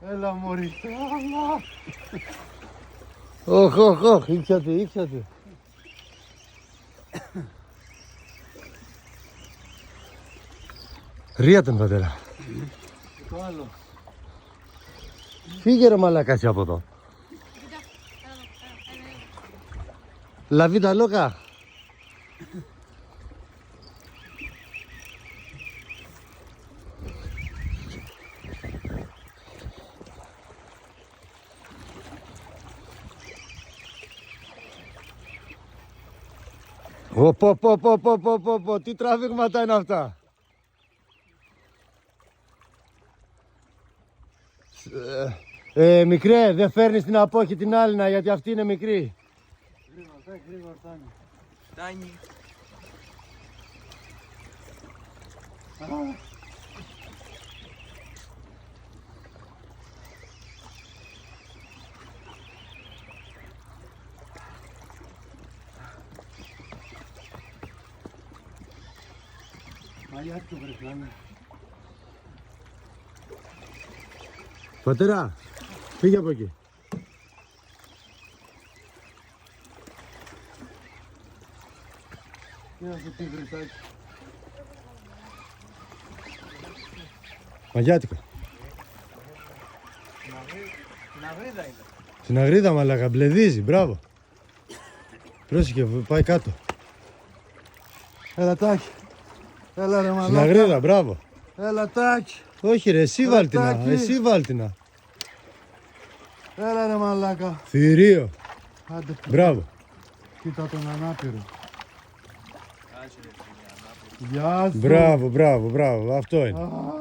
Έλα μωρί. Όχι, όχι, όχι, ήξατε, ήξατε. Ρία τον πατέρα. Το άλλο. Φύγε ρε μαλάκα εσύ από εδώ. La vida loca. Πω, τι τραβήγματα είναι αυτά. Μικρέ, δεν φέρνεις την απόχη την άλλη γιατί αυτή είναι μικρή. Γρήγορα φτάνει. Φτάνει. Μαλλιά του βρεθάνε. Πατέρα, φύγε από εκεί. Τι να σου πει βρετάκι. Μαγιάτικα. Στην αγρίδα είναι. Στην αγρίδα μαλάκα, μπλεδίζει, μπράβο. Πρόσεχε, πάει κάτω. Έλα τάκι. Έλα ρε Στην μαλάκα. αγρίδα, μπράβο. Έλα τάκι. Όχι ρε, εσύ βάλτινα, Ρατάκι. εσύ βάλτινα. Έλα ρε μαλάκα. Θηρίο, Άντε, μπράβο. κοίτα τον ανάπηρο. Κάτσε ρε φίλε, ανάπηρο. Γεια σου. Μπράβο, αυτό είναι. Α.